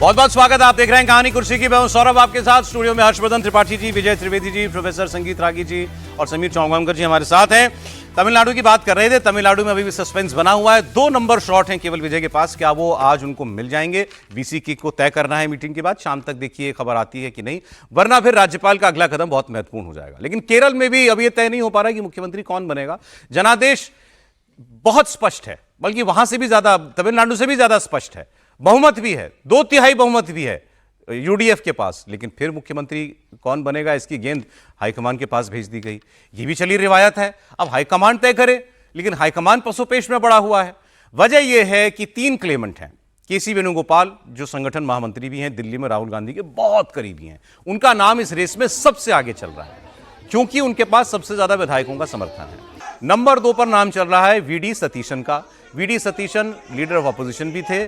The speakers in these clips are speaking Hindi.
बहुत बहुत स्वागत। आप देख रहे हैं कहानी कुर्सी की। मैं हूं सौरभ, आपके साथ स्टूडियो में हर्षवर्धन त्रिपाठी जी, विजय त्रिवेदी जी, प्रोफेसर संगीत रागी जी और समीर चौंगामकर जी हमारे साथ हैं। तमिलनाडु की बात कर रहे थे। तमिलनाडु में अभी भी सस्पेंस बना हुआ है। 2 नंबर शॉट हैं केवल विजय के पास। क्या वो आज उनको मिल जाएंगे? वीसी को तय करना है मीटिंग के बाद। शाम तक देखिए खबर आती है कि नहीं, वरना फिर राज्यपाल का अगला कदम बहुत महत्वपूर्ण हो जाएगा। लेकिन केरल में भी अभी यह तय नहीं हो पा रहा है कि मुख्यमंत्री कौन बनेगा। जनादेश बहुत स्पष्ट है, बल्कि वहां से भी ज्यादा, तमिलनाडु से भी ज्यादा स्पष्ट है। बहुमत भी है, 2/3 बहुमत भी है यूडीएफ के पास। लेकिन फिर मुख्यमंत्री कौन बनेगा, इसकी गेंद हाईकमान के पास भेज दी गई। ये भी चली रिवायत है, अब हाईकमान तय करे। लेकिन हाईकमान पसोपेश में पड़ा हुआ है। वजह यह है कि 3 क्लेमेंट हैं। केसी वेणुगोपाल, जो संगठन महामंत्री भी हैं, दिल्ली में राहुल गांधी के बहुत करीबी हैं, उनका नाम इस रेस में सबसे आगे चल रहा है, क्योंकि उनके पास सबसे ज्यादा विधायकों का समर्थन है। नंबर 2 पर नाम चल रहा है वीडी सतीशन का। VD Satheesan leader of opposition भी थे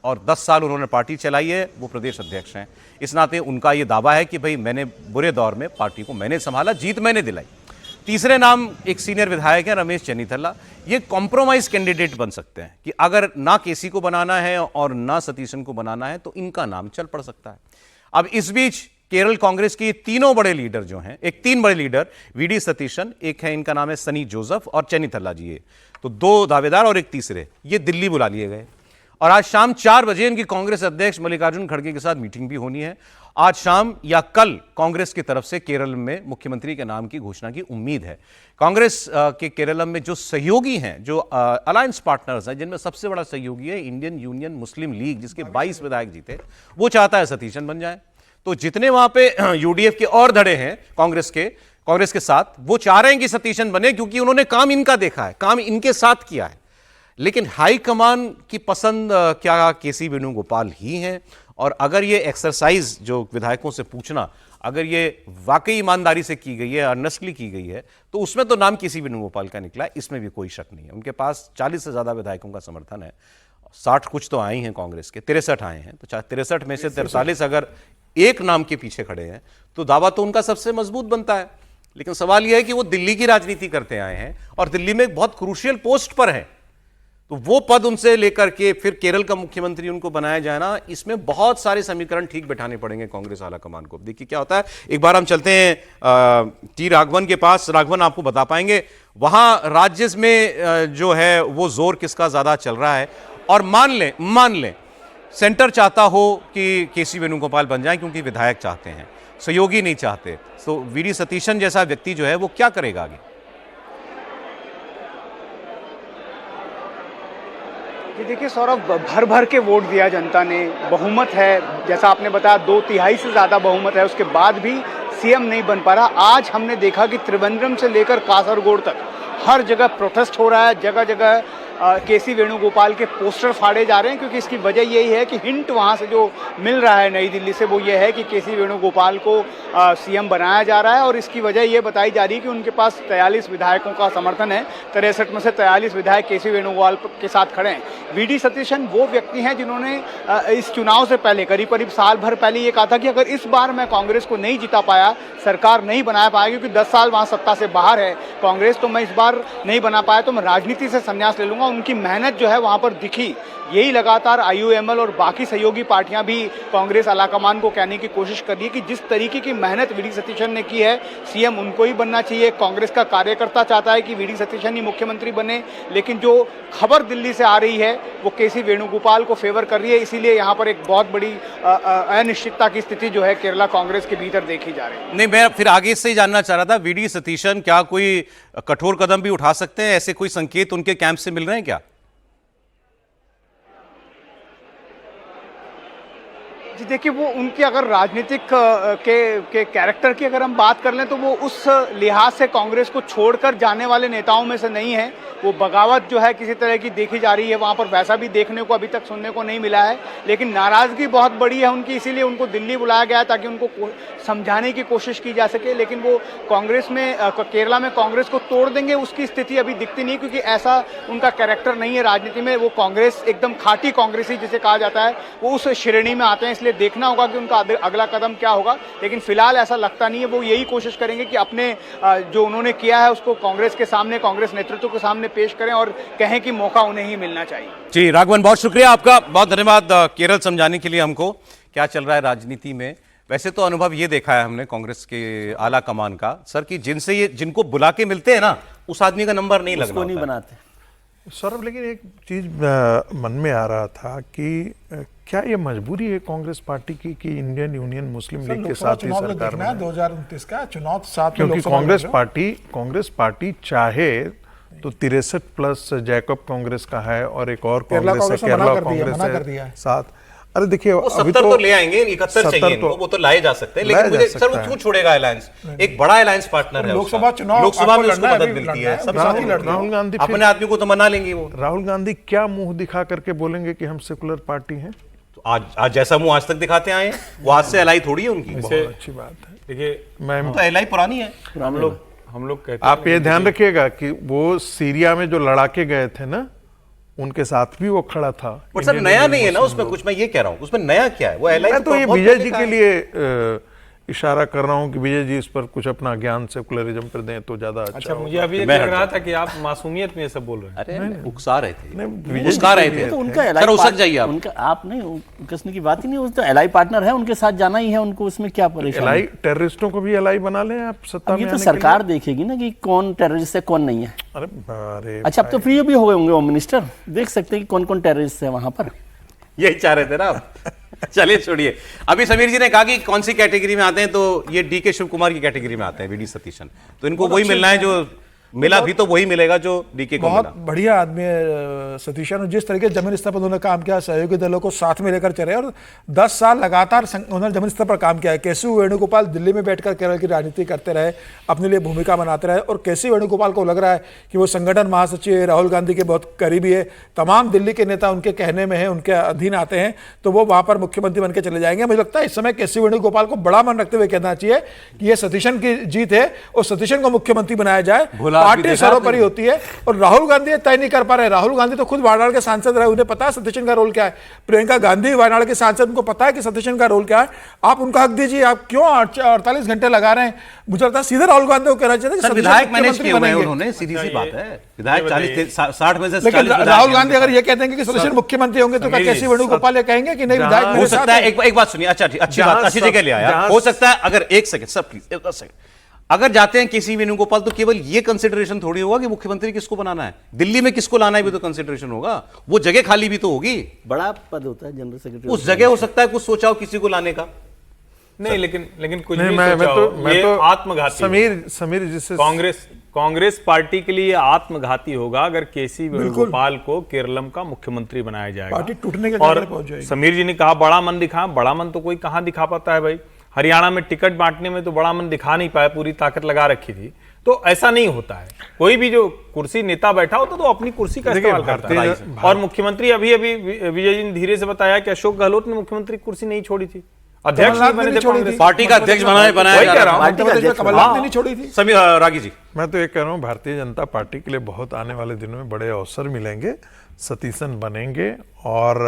और 10 साल उन्होंने पार्टी चलाई है। वो प्रदेश अध्यक्ष हैं। इस नाते उनका ये दावा है कि भाई मैंने बुरे दौर में पार्टी को मैंने संभाला, जीत मैंने दिलाई। तीसरे नाम एक सीनियर विधायक है रमेश चेन्नीथला। ये कॉम्प्रोमाइज कैंडिडेट बन सकते हैं कि अगर ना केसी को बनाना है और ना सतीशन को बनाना है तो इनका नाम चल पड़ सकता है। अब इस बीच केरल कांग्रेस के 3 बड़े लीडर जो हैं, 3 बड़े लीडर वीडी सतीशन, एक है इनका नाम है सनी जोसेफ और चेन्नीथला जी है, तो 2 दावेदार और एक तीसरे, ये दिल्ली बुला लिए गए। और आज शाम 4 बजे इनकी कांग्रेस अध्यक्ष मल्लिकार्जुन खड़गे के साथ मीटिंग भी होनी है। आज शाम या कल कांग्रेस की तरफ से केरल में मुख्यमंत्री के नाम की घोषणा की उम्मीद है। कांग्रेस के केरल में जो सहयोगी हैं, जो अलायंस पार्टनर्स हैं, जिनमें सबसे बड़ा सहयोगी है इंडियन यूनियन मुस्लिम लीग, जिसके 22 विधायक जीते, वो चाहता है सतीशन बन जाए। तो जितने वहां पे यूडीएफ के और धड़े हैं कांग्रेस के साथ, वो चाह रहे हैं कि सतीशन बने, क्योंकि उन्होंने काम इनका देखा है, काम इनके साथ किया है। लेकिन हाईकमान की पसंद क्या केसी वेणुगोपाल ही हैं? और अगर ये एक्सरसाइज जो विधायकों से पूछना, अगर ये वाकई ईमानदारी से की गई है, अर्नेस्टली की गई है, तो उसमें तो नाम केसी वेणुगोपाल का निकला है, इसमें भी कोई शक नहीं है। उनके पास 40 से ज्यादा विधायकों का समर्थन है। 60 कुछ तो आए हैं कांग्रेस के, 63 आए हैं, तो 63 में से 43 अगर एक नाम के पीछे खड़े हैं तो दावा तो उनका सबसे मजबूत बनता है। लेकिन सवाल यह है कि वो दिल्ली की राजनीति करते आए हैं और दिल्ली में एक बहुत क्रूशियल पोस्ट पर है, तो वो पद उनसे लेकर के फिर केरल का मुख्यमंत्री उनको बनाया जाए ना, इसमें बहुत सारे समीकरण ठीक बैठाने पड़ेंगे कांग्रेस आला कमान को। देखिए क्या होता है। एक बार हम चलते हैं टी राघवन के पास। राघवन, आपको बता पाएंगे वहां राज्य में जो है वो जोर किसका ज्यादा चल रहा है? और मान लें सेंटर चाहता हो कि केसी वेणुगोपाल बन जाए, क्योंकि विधायक चाहते हैं, सहयोगी नहीं चाहते, तो वीडी सतीशन जैसा व्यक्ति जो है वो क्या करेगा आगे? देखिए सौरभ, भर भर के वोट दिया जनता ने, बहुमत है, जैसा आपने बताया 2/3 से ज़्यादा बहुमत है, उसके बाद भी सीएम नहीं बन पा रहा। आज हमने देखा कि त्रिवेंद्रम से लेकर कासरगोड तक हर जगह प्रोटेस्ट हो रहा है। जगह जगह केसी वेणुगोपाल के पोस्टर फाड़े जा रहे हैं, क्योंकि इसकी वजह यही है कि हिंट वहां से जो मिल रहा है नई दिल्ली से, वो ये है कि केसी वेणुगोपाल को सीएम बनाया जा रहा है। और इसकी वजह ये बताई जा रही है कि उनके पास 43 विधायकों का समर्थन है। 63 में से 43 विधायक केसी वेणुगोपाल के साथ खड़े हैं। वीडी सतीशन वो व्यक्ति हैं जिन्होंने इस चुनाव से पहले, करीब करीब साल भर पहले, ये कहा था कि अगर इस बार मैं कांग्रेस को नहीं जिता पाया, सरकार नहीं बना पाया, क्योंकि 10 साल वहां सत्ता से बाहर है कांग्रेस, तो मैं इस बार नहीं बना पाया तो मैं राजनीति से संन्यास ले लूंगा। उनकी मेहनत जो है वहां पर दिखी। यही लगातार आईयूएमएल और बाकी सहयोगी पार्टियां भी कांग्रेस आलाकमान को कहने की कोशिश कर रही है कि जिस तरीके की मेहनत वीडी सतीशन ने की है, सीएम उनको ही बनना चाहिए। कांग्रेस का कार्यकर्ता चाहता है कि वीडी सतीशन ही मुख्यमंत्री बने, लेकिन जो खबर दिल्ली से आ रही है वो केसी वेणुगोपाल को फेवर कर रही है। इसीलिए यहाँ पर एक बहुत बड़ी अनिश्चितता की स्थिति जो है केरला कांग्रेस के भीतर देखी जा रही है। नहीं, मैं फिर आगे से ही जानना चाह रहा था, वीडी सतीशन क्या कोई कठोर कदम भी उठा सकते हैं? ऐसे कोई संकेत उनके कैंप से मिल रहे हैं क्या? जी देखिए, वो उनकी अगर राजनीतिक के कैरेक्टर की अगर हम बात कर लें तो वो उस लिहाज से कांग्रेस को छोड़कर जाने वाले नेताओं में से नहीं है। वो बगावत जो है किसी तरह की देखी जा रही है वहाँ पर, वैसा भी देखने को अभी तक सुनने को नहीं मिला है। लेकिन नाराजगी बहुत बड़ी है उनकी, इसीलिए उनको दिल्ली बुलाया गया ताकि उनको समझाने की कोशिश की जा सके। लेकिन वो कांग्रेस में, केरला में कांग्रेस को तोड़ देंगे उसकी स्थिति अभी दिखती नहीं, क्योंकि ऐसा उनका कैरेक्टर नहीं है राजनीति में। वो कांग्रेस एकदम खाटी कांग्रेसी जिसे कहा जाता है, वो उस श्रेणी में आते हैं। इसलिए देखना होगा कि उनका अगला कदम क्या होगा, लेकिन फिलहाल ऐसा लगता नहीं है। वो यही कोशिश करेंगे कि अपने जो उन्होंने किया है उसको कांग्रेस के सामने, कांग्रेस नेतृत्व के सामने पेश करें और कहें कि मौका उन्हें ही मिलना चाहिए। जी राघवन, बहुत शुक्रिया आपका, बहुत धन्यवाद केरल समझाने के लिए हमको क्या चल रहा है राजनीति में। वैसे तो अनुभव ये देखा है हमने कांग्रेस के आला कमान का सर कि जिनको बुला के मिलते हैं ना, उस आदमी का नंबर नहीं लगना, नहीं बनाते सौरभ। लेकिन एक चीज मन में आ रहा था कि क्या ये मजबूरी है कांग्रेस पार्टी की कि इंडियन यूनियन मुस्लिम लीग के साथ ही सरकार में 2029 का चुनाव साथ में, क्योंकि कांग्रेस पार्टी चाहे तो 63 प्लस जैकब कांग्रेस का है और एक और कांग्रेस है, केरला कांग्रेस है साथ। अरे देखिए, वो 70 तो ले आएंगे, 71 चाहिए इनको, वो तो लाए जा सकते हैं, लेकिन मुझे सर वो क्यों छोड़ेगा अलायंस? एक बड़ा अलायंस पार्टनर है, लोकसभा चुनाव लोकसभा में उसको मदद मिलती है, सब साथ ही लड़ते हैं। राहुल गांधी अपने आदमी को तो मना लेंगे वो। राहुल गांधी क्या मुंह दिखा करके बोलेंगे कि हम सेकुलर पार्टी हैं? तो आज जैसा मुंह आज तक दिखाते आए हैं, वो आज से एलाई थोड़ी है उनकी। बहुत अच्छी बात है। देखिए, मैं तो एलाई पुरानी है। हम लोग कहते आप ये ध्यान रखिएगा कि वो सीरिया में जो लड़ाके गए थे ना, उनके साथ भी वो खड़ा था। पर सर नया नहीं है ना उसमें कुछ, मैं ये कह रहा हूं उसमें नया क्या है? वो एलाई मैं तो ये विजय जी के लिए इशारा कर रहा हूं कि विजय जी इस पर कुछ अपना ज्ञान सेकुलरिज्म पर दें तो ज्यादा अच्छा होगा। मुझे अभी लग रहा था कि आप मासूमियत में ये सब बोल रहे हैं। अरे उकसा रहे थे, विजय उकसा रहे थे, तो उनका सर उसक जाइए आप। उनका आप नहीं उकसने की बात ही नहीं, तो एलाई पार्टनर है, उनके साथ जाना ही है उनको, उसमें क्या परेशानी? एलाई टेररिस्टों को भी एलाई बना लें आप सत्ता में। ये तो सरकार देखेगी ना कि कौन टेररिस्ट है कौन नहीं है। अरे अच्छा, अब तो फ्री भी हो गए होंगे होम मिनिस्टर, देख सकते हैं कि कौन कौन टेररिस्ट है वहां पर। यही चाह रहे थे ना आप। चलिए छोड़िए, अभी समीर जी ने कहा कि कौन सी कैटेगरी में आते हैं, तो ये डीके शिव कुमार की कैटेगरी में आते हैं, वीडी सतीशन। तो इनको वही मिलना है जो मिला भी, तो वही मिलेगा जो डीके को बहुत मिला। बढ़िया आदमी है सतीशन, जिस तरीके जमीन स्तर पर उन्होंने काम किया, सहयोगी दलों को साथ में लेकर चले और 10 साल लगातार उन्होंने जमीन स्तर पर काम किया है। केसी वेणुगोपाल दिल्ली में बैठकर केरल की राजनीति करते रहे, अपने लिए भूमिका बनाते रहे, और केसी वेणुगोपाल को लग रहा है कि वो संगठन महासचिव है, राहुल गांधी के बहुत करीबी है, तमाम दिल्ली के नेता उनके कहने में है, उनके अधीन आते हैं, तो वो वहां पर मुख्यमंत्री बनकर चले जाएंगे। मुझे लगता है इस समय केसी वेणुगोपाल को बड़ा मन रखते हुए कहना चाहिए कि ये सतीशन की जीत है और सतीशन को मुख्यमंत्री बनाया जाए। पार्टी सर्वोपरि होती है और राहुल गांधी तय नहीं कर पा रहे। राहुल गांधी तो खुद वायनाड के सांसद रहे, उन्हें पता है सतीशन का रोल क्या है। प्रियंका गांधी वायनाड के सांसद, उनको पता है कि सतीशन का रोल क्या है। आप उनका हक दीजिए, आप क्यों 48 घंटे लगा रहे हैं? मुझे लगता है सीधे राहुल गांधी को कहना चाहिए कि विधायक मैनेज किए हुए हैं उन्होंने, सीधी सी बात है। विधायक 40-60 में से 40 लेकिन राहुल गांधी अगर ये कहते हैं कि सतीशन मुख्यमंत्री होंगे तो क्या केसी वेणुगोपाल ये कहेंगे कि नहीं विधायक हो मेरे सकता साथ है। है? एक बात सुनिए, अच्छा अच्छी बात, अच्छी जगह ले आया। हो सकता है अगर एक सेकंड सर प्लीज, एक सेकंड, अगर जाते हैं केसी वेणुगोपाल तो केवल ये कंसिडरेशन थोड़ी होगा कि मुख्यमंत्री किसको बनाना है, दिल्ली में किसको लाना है भी तो कंसिडरेशन होगा। वो जगह खाली भी तो होगी, बड़ा पद होता है जनरल सेक्रेटरी, उस जगह हो सकता है कुछ सोचा हो किसी को लाने का। नहीं, लेकिन कुछ नहीं, भी मैं सोचा हो, तो ये आत्मघाती समीर जिससे कांग्रेस पार्टी के लिए आत्मघाती होगा अगर केसी वेणुगोपाल को केरलम का मुख्यमंत्री बनाया जाएगा। पार्टी टूटने के और किनारे पहुंच जाएगी। समीर जी ने कहा बड़ा मन दिखा, बड़ा मन तो कोई कहां दिखा पाता है भाई। हरियाणा में टिकट बांटने में तो बड़ा मन दिखा नहीं पाया, पूरी ताकत लगा रखी थी। तो ऐसा नहीं होता है, कोई भी जो कुर्सी नेता बैठा होता तो अपनी कुर्सी का इस्तेमाल करता है। और मुख्यमंत्री अभी विजय जी ने धीरे से बताया कि अशोक गहलोत ने मुख्यमंत्री कुर्सी नहीं छोड़ी थी, अध्यक्ष नहीं छोड़ी थी, पार्टी का अध्यक्ष बनाया जा रहा है। कमलनाथ ने नहीं छोड़ी थी। समीर रागी जी, मैं तो ये कह रहा हूँ भारतीय जनता पार्टी के लिए बहुत आने वाले दिनों में बड़े अवसर मिलेंगे। सतीशन बनेंगे और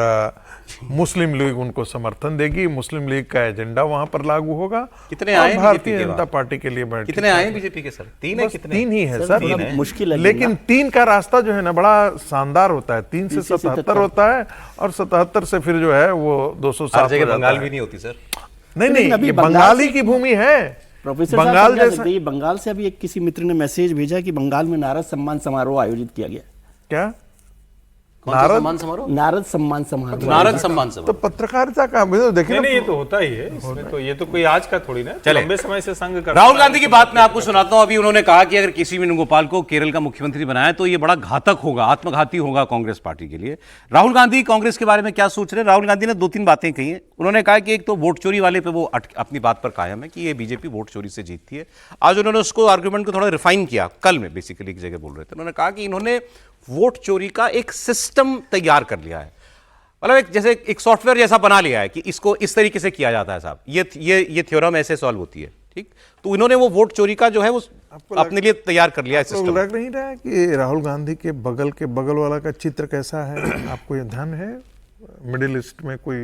मुस्लिम लीग उनको समर्थन देगी, मुस्लिम लीग का एजेंडा वहां पर लागू होगा। कितने और आए भारतीय जनता पार्टी के लिए बैठ कितने आए बीजेपी के? सर 3 है, कितने? 3 ही है सर, मुश्किल है, लेकिन 3 का रास्ता जो है ना बड़ा शानदार होता है। 3 से 77 होता है और 77 से फिर जो है वो 207 बंगाल भी नहीं होती सर। नहीं, ये बंगाली की भूमि है। प्रोफेसर बंगाल जैसा बंगाल से अभी एक किसी मित्र ने मैसेज भेजा कि बंगाल में नारद सम्मान समारोह आयोजित किया गया। क्या नारद सम्मान समारोह? नारद सम्मान समारोह, नारद सम्मान तो समारोह पत्रकारिता का देखिए नहीं, ये तो होता ही है इसमें, तो ये तो कोई आज का थोड़ी ना, चले। लंबे समय से संघ कर। राहुल गांधी की बात मैं आपको सुनाता हूं। अभी उन्होंने कहा कि अगर केसी वेणुगोपाल को केरल का मुख्यमंत्री बनाया तो ये बड़ा घातक होगा, आत्मघाती होगा कांग्रेस पार्टी के लिए। राहुल गांधी कांग्रेस के बारे में क्या सोच रहे हैं? राहुल गांधी ने 2-3 बातें कही हैं। उन्होंने कहा कि एक तो वोट चोरी वाले पे वो अपनी बात पर कायम है कि ये बीजेपी वोट चोरी से जीतती है। आज उन्होंने उसको आर्गुमेंट को थोड़ा रिफाइन किया, कल में बेसिकली एक जगह बोल रहे थे। उन्होंने कहा कि इन्होंने वोट चोरी का एक सिस्टम तैयार कर लिया है, मतलब एक जैसे एक सॉफ्टवेयर जैसा बना लिया है कि इसको इस तरीके से किया जाता है साहब, ये थ्योरम ऐसे सॉल्व होती है, ठीक। तो इन्होंने वो वोट चोरी का जो है वो अपने लिए तैयार कर लिया है सिस्टम। लग नहीं रहा है कि राहुल गांधी के बगल वाला का चित्र कैसा है? आपको ये ध्यान है? मिडिल ईस्ट में कोई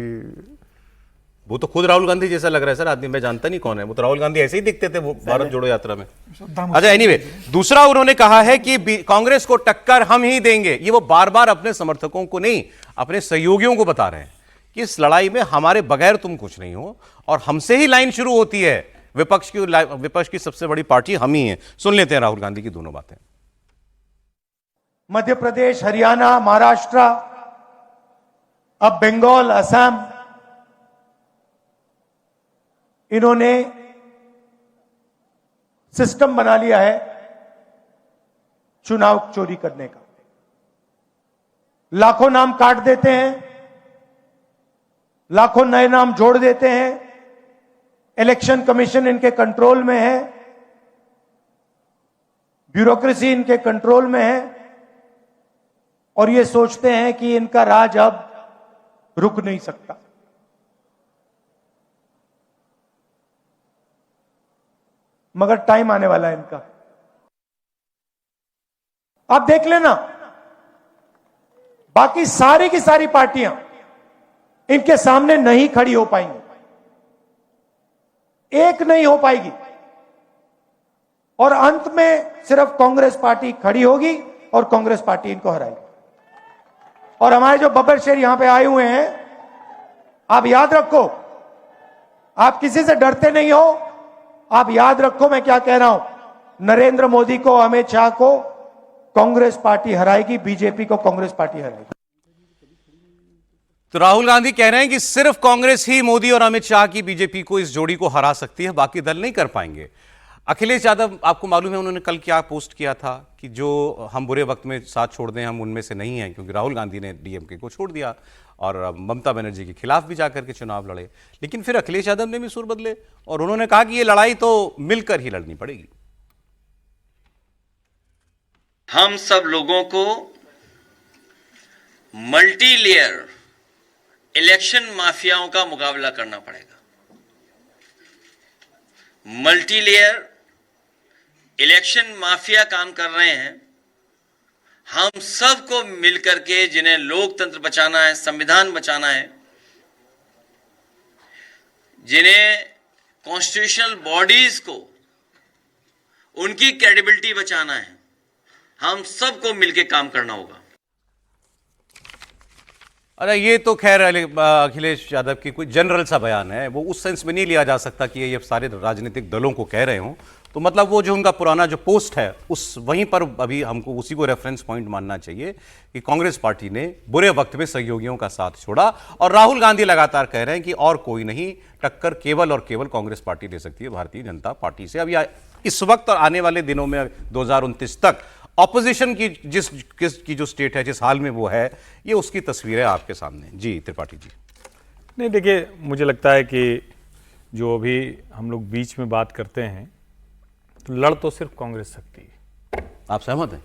वो तो खुद राहुल गांधी जैसा लग रहा है सर आदमी, मैं जानता नहीं कौन है वो, तो राहुल गांधी ऐसे ही दिखते थे वो भारत जोड़ो यात्रा में। अच्छा एनीवे, दूसरा उन्होंने कहा है कि कांग्रेस को टक्कर हम ही देंगे। ये वो बार बार अपने समर्थकों को नहीं, अपने सहयोगियों को बता रहे हैं कि इस लड़ाई में हमारे बगैर तुम कुछ नहीं हो और हमसे ही लाइन शुरू होती है। विपक्ष की सबसे बड़ी पार्टी हम ही है। सुन लेते हैं राहुल गांधी की दोनों बातें। मध्य प्रदेश, हरियाणा, महाराष्ट्र, अब बंगाल, असम, इन्होंने सिस्टम बना लिया है चुनाव चोरी करने का। लाखों नाम काट देते हैं, लाखों नए नाम जोड़ देते हैं। इलेक्शन कमीशन इनके कंट्रोल में है, ब्यूरोक्रेसी इनके कंट्रोल में है और ये सोचते हैं कि इनका राज अब रुक नहीं सकता। मगर टाइम आने वाला है इनका, आप देख लेना। बाकी सारी की सारी पार्टियां इनके सामने नहीं खड़ी हो पाएंगी, एक नहीं हो पाएगी और अंत में सिर्फ कांग्रेस पार्टी खड़ी होगी और कांग्रेस पार्टी इनको हराएगी। और हमारे जो बब्बर शेर यहां पे आए हुए हैं, आप याद रखो, आप किसी से डरते नहीं हो। आप याद रखो मैं क्या कह रहा हूं, नरेंद्र मोदी को, अमित शाह को कांग्रेस पार्टी हराएगी, बीजेपी को कांग्रेस पार्टी हराएगी। तो राहुल गांधी कह रहे हैं कि सिर्फ कांग्रेस ही मोदी और अमित शाह की बीजेपी को, इस जोड़ी को हरा सकती है, बाकी दल नहीं कर पाएंगे। अखिलेश यादव, आपको मालूम है उन्होंने कल क्या पोस्ट किया था कि जो हम बुरे वक्त में साथ छोड़ दें, हम उनमें से नहीं हैं, क्योंकि राहुल गांधी ने डीएमके को छोड़ दिया और ममता बनर्जी के खिलाफ भी जाकर के चुनाव लड़े। लेकिन फिर अखिलेश यादव ने भी सुर बदले और उन्होंने कहा कि ये लड़ाई तो मिलकर ही लड़नी पड़ेगी। हम सब लोगों को मल्टी लेयर इलेक्शन माफियाओं का मुकाबला करना पड़ेगा। मल्टी लेयर इलेक्शन माफिया काम कर रहे हैं, हम सबको मिलकर के, जिन्हें लोकतंत्र बचाना है, संविधान बचाना है, जिन्हें कॉन्स्टिट्यूशनल बॉडीज को उनकी क्रेडिबिलिटी बचाना है, हम सबको मिलकर काम करना होगा। अरे ये तो खैर अखिलेश यादव की कोई जनरल सा बयान है, वो उस सेंस में नहीं लिया जा सकता कि ये सारे राजनीतिक दलों को कह रहे हों। तो मतलब वो जो उनका पुराना जो पोस्ट है उस वहीं पर अभी हमको उसी को रेफरेंस पॉइंट मानना चाहिए कि कांग्रेस पार्टी ने बुरे वक्त में सहयोगियों का साथ छोड़ा और राहुल गांधी लगातार कह रहे हैं कि और कोई नहीं, टक्कर केवल और केवल कांग्रेस पार्टी दे सकती है भारतीय जनता पार्टी से। अभी इस वक्त और आने वाले दिनों में 2029 तक ऑपोजिशन की जो स्टेट है, जिस हाल में वो है, ये उसकी तस्वीर है आपके सामने। जी त्रिपाठी जी। नहीं देखिए, मुझे लगता है कि जो अभी हम लोग बीच में बात करते हैं तो लड़ तो सिर्फ कांग्रेस सकती है। आप सहमत हैं?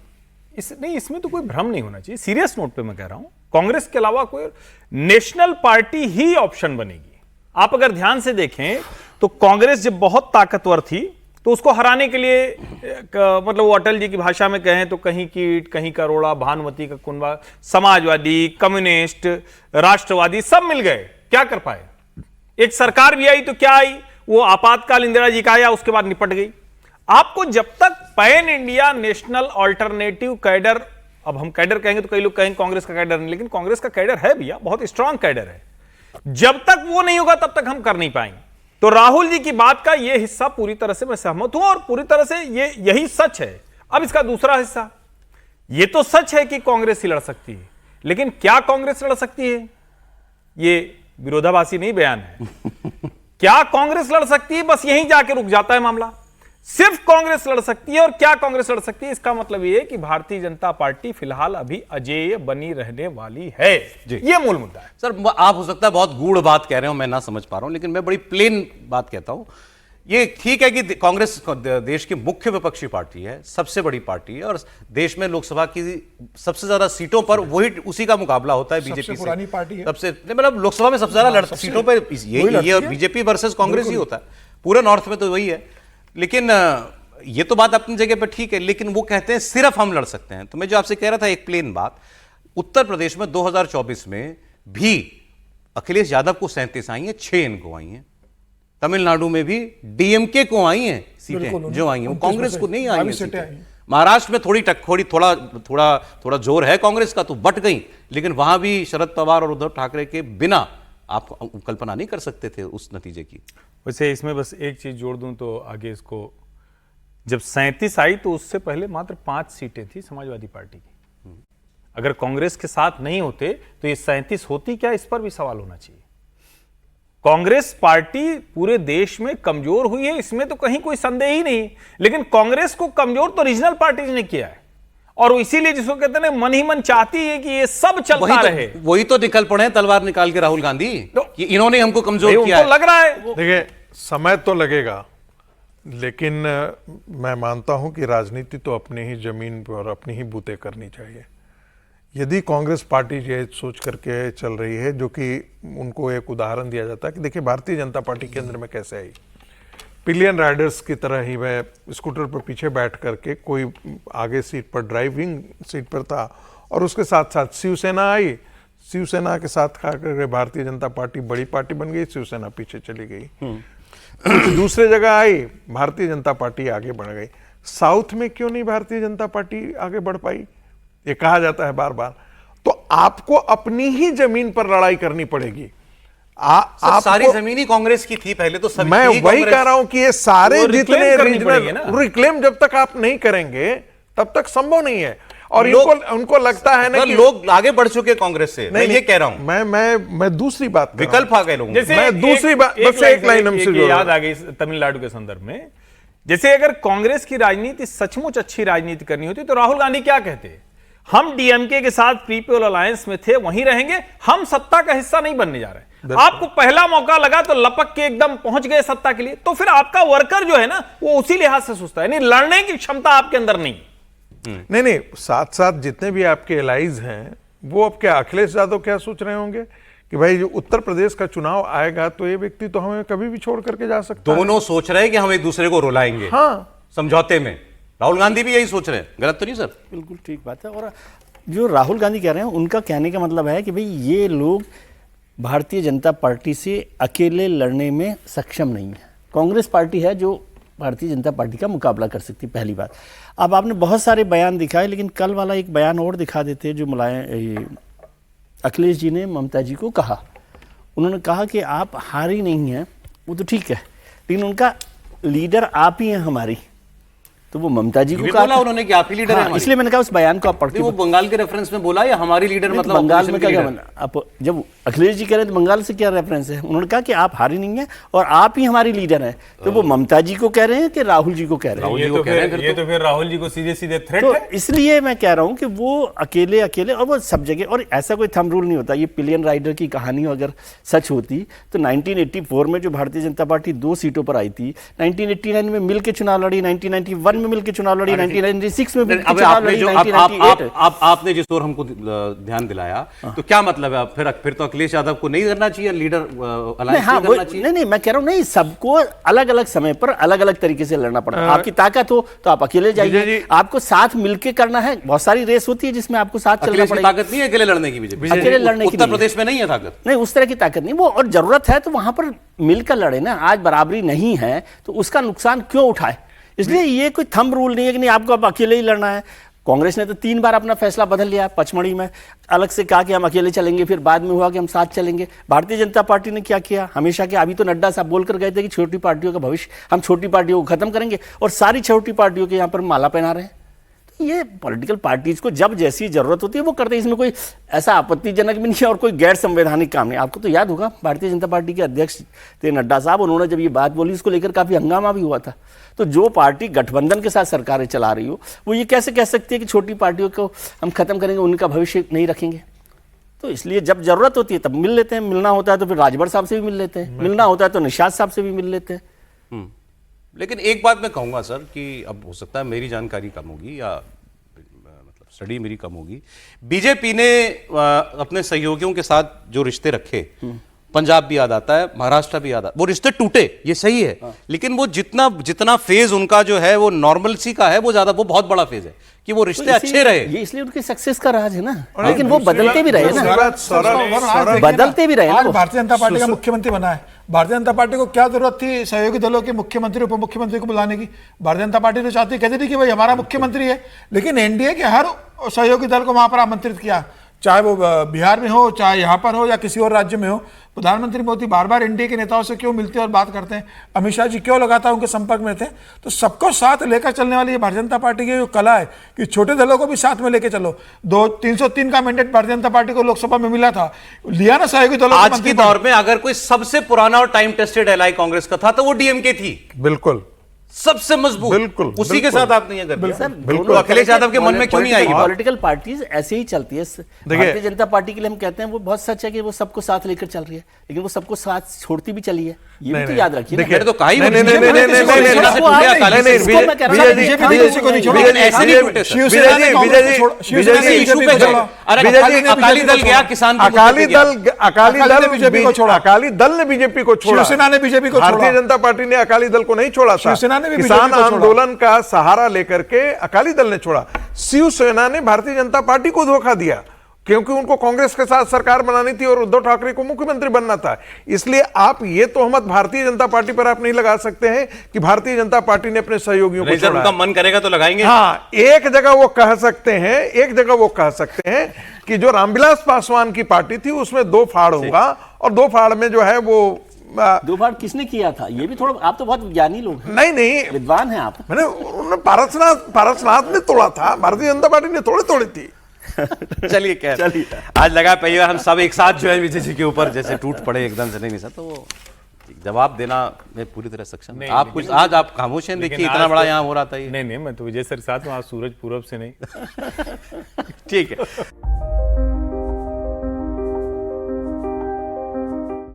इसमें तो कोई भ्रम नहीं होना चाहिए। सीरियस नोट पे मैं कह रहा हूं, कांग्रेस के अलावा कोई नेशनल पार्टी ही ऑप्शन बनेगी। आप अगर ध्यान से देखें तो कांग्रेस जब बहुत ताकतवर थी तो उसको हराने के लिए मतलब वो अटल जी की भाषा में कहें तो कहीं कीट, कहीं करोड़ा, भानुमति का कुनबा, समाजवादी, कम्युनिस्ट, राष्ट्रवादी सब मिल गए, क्या कर पाए? एक सरकार भी आई तो क्या आई, वो आपातकाल इंदिरा जी का आया, उसके बाद निपट गई। आपको जब तक pan India national alternative cadre, अब हम कैडर कहेंगे तो कई लोग कहेंगे कांग्रेस का कैडर नहीं, लेकिन कांग्रेस का कैडर है भैया, बहुत स्ट्रांग कैडर है। जब तक वो नहीं होगा तब तक हम कर नहीं पाएंगे। तो राहुल जी की बात का यह हिस्सा पूरी तरह से मैं सहमत हूं और पूरी तरह से यही सच है। अब इसका दूसरा हिस्सा, यह तो सच है कि कांग्रेस ही लड़ सकती है, लेकिन क्या कांग्रेस लड़ सकती है? यह विरोधाभासी नहीं बयान है। क्या कांग्रेस लड़ सकती है, बस यहीं जाके रुक जाता है मामला। सिर्फ कांग्रेस लड़ सकती है। और क्या कांग्रेस लड़ सकती है, इसका मतलब यह है कि भारतीय जनता पार्टी फिलहाल अभी अजेय बनी रहने वाली है। यह मूल मुद्दा है। सर आप हो सकता है बहुत गूढ़ बात कह रहे हो, मैं ना समझ पा रहा हूं, लेकिन मैं बड़ी प्लेन बात कहता हूं। ये ठीक है कि कांग्रेस देश की मुख्य विपक्षी पार्टी है, सबसे बड़ी पार्टी है और देश में लोकसभा की सबसे ज्यादा सीटों पर वही उसी का मुकाबला होता है बीजेपी से। पुरानी पार्टी है, सबसे मतलब लोकसभा में सबसे ज्यादा सीटों पर ये बीजेपी वर्सेस कांग्रेस ही होता है, पूरे नॉर्थ में तो वही है। लेकिन ये तो बात अपनी जगह पर ठीक है, लेकिन वो कहते हैं सिर्फ हम लड़ सकते हैं। तो मैं जो आपसे कह रहा था एक प्लेन बात, उत्तर प्रदेश में 2024 में भी अखिलेश यादव को 37 आई हैं, 6 इनको आई हैं। तमिलनाडु में भी डीएमके को आई हैं सीटें, जो आई हैं वो कांग्रेस को नहीं आई हैं सीटें। महाराष्ट्र में थोड़ा जोर है कांग्रेस का, तो बट गई, लेकिन वहां भी शरद पवार और उद्धव ठाकरे के बिना आप कल्पना नहीं कर सकते थे उस नतीजे की। वैसे इसमें बस एक चीज जोड़ दूं तो आगे इसको, जब 37 आई तो उससे पहले मात्र 5 सीटें थी समाजवादी पार्टी की। अगर कांग्रेस के साथ नहीं होते तो ये 37 होती क्या, इस पर भी सवाल होना चाहिए। कांग्रेस पार्टी पूरे देश में कमजोर हुई है, इसमें तो कहीं कोई संदेह ही नहीं, लेकिन कांग्रेस को कमजोर तो रीजनल पार्टीज ने किया है, और इसीलिए जिसको कहते हैं मन ही मन चाहती है कि ये सब चलता रहे। वही तो निकल पड़े हैं तलवार निकाल के राहुल गांधी कि इन्होंने हमको कमजोर किया है। लग रहा है, देखिए समय तो लगेगा, लेकिन मैं मानता हूं कि राजनीति तो अपनी ही जमीन पर अपनी ही बूते करनी चाहिए। यदि कांग्रेस पार्टी ये सोच करके चल रही है, जो कि उनको एक उदाहरण दिया जाता है कि देखिए भारतीय जनता पार्टी केंद्र में कैसे आई, पिलियन राइडर्स की तरह ही वह स्कूटर पर पीछे बैठ करके, कोई आगे सीट पर ड्राइविंग सीट पर था, और उसके साथ साथ शिवसेना आई, शिवसेना के साथ खा करके भारतीय जनता पार्टी बड़ी पार्टी बन गई, शिवसेना पीछे चली गई। कुछ दूसरे जगह आई, भारतीय जनता पार्टी आगे बढ़ गई। साउथ में क्यों नहीं भारतीय जनता पार्टी आगे बढ़ पाई, ये कहा जाता है बार बार। तो आपको अपनी ही जमीन पर लड़ाई करनी पड़ेगी। आप सारी जमीन ही कांग्रेस की थी पहले तो, सभी मैं वही कह रहा हूं कि ये सारे जितने रीजनल रिक्लेम जब तक आप नहीं करेंगे तब तक संभव नहीं है। और उनको लगता है ना कि लोग आगे बढ़ चुके कांग्रेस से, मैं ये कह रहा हूं। मैं दूसरी बात, विकल्प आ गए लोगों, जैसे दूसरी बात, बस एक लाइन हमसे याद आ गई तमिलनाडु के संदर्भ में। जैसे अगर कांग्रेस की राजनीति सचमुच अच्छी राजनीति करनी होती तो राहुल गांधी क्या कहते, हम डीएमके के साथ पीपल अलायंस में थे, वहीं रहेंगे, हम सत्ता का हिस्सा नहीं बनने जा रहे। आपको पहला मौका लगा तो लपक के एकदम पहुंच गए सत्ता के लिए, तो फिर आपका वर्कर जो है ना वो उसी लिहाज से सोचता है, नहीं लड़ने की क्षमता आपके अंदर नहीं। नहीं, साथ साथ जितने भी आपके एलाइज हैं वो अब क्या, अखिलेश यादव क्या सोच रहे होंगे कि भाई जो उत्तर प्रदेश का चुनाव आएगा तो ये व्यक्ति तो हमें कभी भी छोड़ करके जा सकता है। दोनों सोच रहे हैं कि हम एक दूसरे को रुलाएंगे, हाँ, समझौते में। राहुल गांधी भी यही सोच रहे हैं, गलत तो नहीं सर? बिल्कुल ठीक बात है। और जो राहुल गांधी कह रहे हैं उनका कहने का मतलब है कि भाई ये लोग भारतीय जनता पार्टी से अकेले लड़ने में सक्षम नहीं है। कांग्रेस पार्टी है जो भारतीय जनता पार्टी का मुकाबला कर सकती है, पहली बात। अब आपने बहुत सारे बयान दिखाए, लेकिन कल वाला एक बयान और दिखा देते जो अखिलेश जी ने ममता जी को कहा। उन्होंने कहा कि आप हारी नहीं हैं, वो तो ठीक है, लेकिन उनका लीडर आप ही हैं हमारी। तो वो ममता जी को बोला उन्होंने कि आप ही लीडर हैं, इसलिए मैंने कहा उस बयान को आप पढ़ते। वो बंगाल के रेफरेंस में बोला या हमारी लीडर मतलब बंगाल में क्या आप जब अखिलेश जी कह रहे हैं तो बंगाल से क्या रेफरेंस है? उन्होंने कहा कि आप हारी नहीं है और आप ही हमारी लीडर हैं। तो वो ममता जी को कह रहे हैं कि राहुल जी को कह रहे हैं? ये तो फिर राहुल जी को सीधे सीधे थ्रेट है। इसलिए मैं कह रहा हूं कि वो अकेले और वो सब जगह, और ऐसा कोई थंब रूल नहीं होता। ये पिलियन राइडर की कहानी अगर सच होती तो 1984 में जो भारतीय जनता पार्टी 2 सीटों पर आई थी, 1989 में मिलकर चुनाव लड़ी, 1991 में मिलकर चुनाव लड़ी, 1996 में मिलकर चुनाव लड़ी, 1998। आपने जिस ओर हमको ध्यान दिलाया, तो क्या मतलब है फिर तो अखिलेश यादव को नहीं करना चाहिए लीडर अलायंस नहीं करना चाहिए? नहीं, मैं कह रहा हूं नहीं, सबको अलग अलग समय पर अलग अलग तरीके से लड़ना पड़ता है। आपकी ताकत हो तो आप अकेले जाइए, आपको साथ मिलकर करना है। बहुत सारी रेस होती है जिसमें आपको साथ चलना पड़ेगा। ताकत नहीं है अकेले लड़ने की, बीजेपी अकेले लड़ने की उत्तर प्रदेश में नहीं है ताकत, नहीं उस तरह की ताकत नहीं वो, और जरूरत है तो वहां पर मिलकर लड़े ना। आज बराबरी नहीं है तो उसका नुकसान क्यों उठाए? इसलिए ये कोई थंब रूल नहीं है कि नहीं आपको अब अकेले ही लड़ना है। कांग्रेस ने तो 3 बार अपना फैसला बदल लिया। पचमढ़ी में अलग से कहा कि हम अकेले चलेंगे, फिर बाद में हुआ कि हम साथ चलेंगे। भारतीय जनता पार्टी ने क्या किया हमेशा के, अभी तो नड्डा साहब बोलकर गए थे कि छोटी पार्टियों का भविष्य, हम छोटी पार्टियों को खत्म करेंगे, और सारी छोटी पार्टियों के यहाँ पर माला पहना रहे हैं। तो ये पॉलिटिकल पार्टीज को जब जैसी जरूरत होती है वो करते हैं, इसमें कोई ऐसा आपत्तिजनक भी नहीं है और कोई गैर संवैधानिक काम नहीं। आपको तो याद होगा भारतीय जनता पार्टी के अध्यक्ष थे नड्डा साहब, उन्होंने जब ये बात बोली इसको लेकर काफी हंगामा भी हुआ था। तो जो पार्टी गठबंधन के साथ सरकारें चला रही हो वो ये कैसे कह सकती है कि छोटी पार्टियों को हम खत्म करेंगे, उनका भविष्य नहीं रखेंगे? तो इसलिए जब जरूरत होती है तब मिल लेते हैं, मिलना होता है तो फिर राजभर साहब से भी मिल लेते हैं, मिलना होता है तो निषाद साहब से भी मिल लेते हैं। लेकिन एक बात मैं कहूंगा सर कि अब हो सकता है मेरी जानकारी कम होगी या मतलब स्टडी मेरी कम होगी, बीजेपी ने अपने सहयोगियों के साथ जो रिश्ते रखे पंजाब भी याद आता है, महाराष्ट्र भी याद आता है। वो रिश्ते टूटे, ये सही है, लेकिन वो जितना फेज उनका जो है वो नॉर्मलसी का है, वो बहुत बड़ा फेज है कि वो रिश्ते अच्छे रहे। ये इसलिए उनकी सक्सेस का राज है ना, लेकिन वो बदलते भी रहे ना, बदलते भी रहे ना। आज भारतीय जनता पार्टी का मुख्यमंत्री बना है, भारतीय जनता पार्टी को क्या जरूरत थी सहयोगी दलों के मुख्यमंत्री उप मुख्यमंत्री को बुलाने की? भारतीय जनता पार्टी तो चाहती कहती थी कि भाई हमारा मुख्यमंत्री है, लेकिन एनडीए के हर सहयोगी दल को वहां पर आमंत्रित किया, चाहे वो बिहार में हो, चाहे यहाँ पर हो या किसी और राज्य में हो। प्रधानमंत्री मोदी बार बार एनडीए के नेताओं से क्यों मिलते हैं और बात करते हैं? अमित शाह जी क्यों लगातार उनके संपर्क में थे? तो सबको साथ लेकर चलने वाली ये भारतीय जनता पार्टी की जो कला है कि छोटे दलों को भी साथ में लेके चलो। 303 का मैंडेट भारतीय जनता पार्टी को लोकसभा में मिला था, लिया ना सहयोगी दलों आज के दौर में अगर कोई सबसे पुराना और टाइम टेस्टेड एलाई कांग्रेस का था तो वो डीएमके थी, बिल्कुल सबसे मजबूत। बिल्कुल, उसी के साथ आपने ये कर दिया। सर, बिल्कुल अखिलेश यादव के मन में क्यों नहीं आएगी बात? पॉलिटिकल पार्टीज ऐसे ही चलती है। भारतीय जनता पार्टी के लिए हम कहते हैं वो बहुत सच है कि वो सबको साथ लेकर चल रही है, लेकिन वो सबको साथ छोड़ती भी चली है, ये भी तो याद रखिए। मैंने तो कहा ही नहीं, अकाली दल गया, किसान अकाली दल ने बीजेपी को छोड़ा, शिवसेना ने बीजेपी को छोड़ा, भारतीय जनता पार्टी ने अकाली दल को नहीं छोड़ा था। शिवसेना ने भी किसान आंदोलन का सहारा लेकर के अकाली दल ने छोड़ा। शिवसेना ने भारतीय जनता पार्टी को धोखा दिया क्योंकि उनको कांग्रेस के साथ सरकार बनानी थी और उद्धव ठाकरे को मुख्यमंत्री बनना था। इसलिए आप ये तोहमत भारतीय जनता पार्टी पर आप नहीं लगा सकते हैं कि भारतीय जनता पार्टी ने अपने सहयोगियों को छोड़ा। उनका मन करेगा तो लगाएंगे। हाँ, एक जगह वो कह सकते हैं कि जो रामविलास पासवान की पार्टी थी उसमें 2 फाड़ होगा, और 2 फाड़ में जो है वो 2 फाड़ किसने किया था? ये भी थोड़ा, आप तो बहुत ज्ञानी लोग हैं, नहीं विद्वान हैं आप। मैंने पारसनाथ ने तोड़ा था, भारतीय जनता पार्टी ने तोड़ी थी। चलिए आज लगा पहली बार हम सब एक साथ जो है विजय जी के ऊपर जैसे टूट पड़े एकदम से। नहीं सर, तो वो जवाब देना मैं पूरी तरह सक्षम। आप कुछ आज आप खामोश हैं, देखिए इतना बड़ा यहाँ हो रहा था ये। नहीं, मैं तो विजय सर के साथ हूँ, आज सूरज पूरब से नहीं। ठीक है।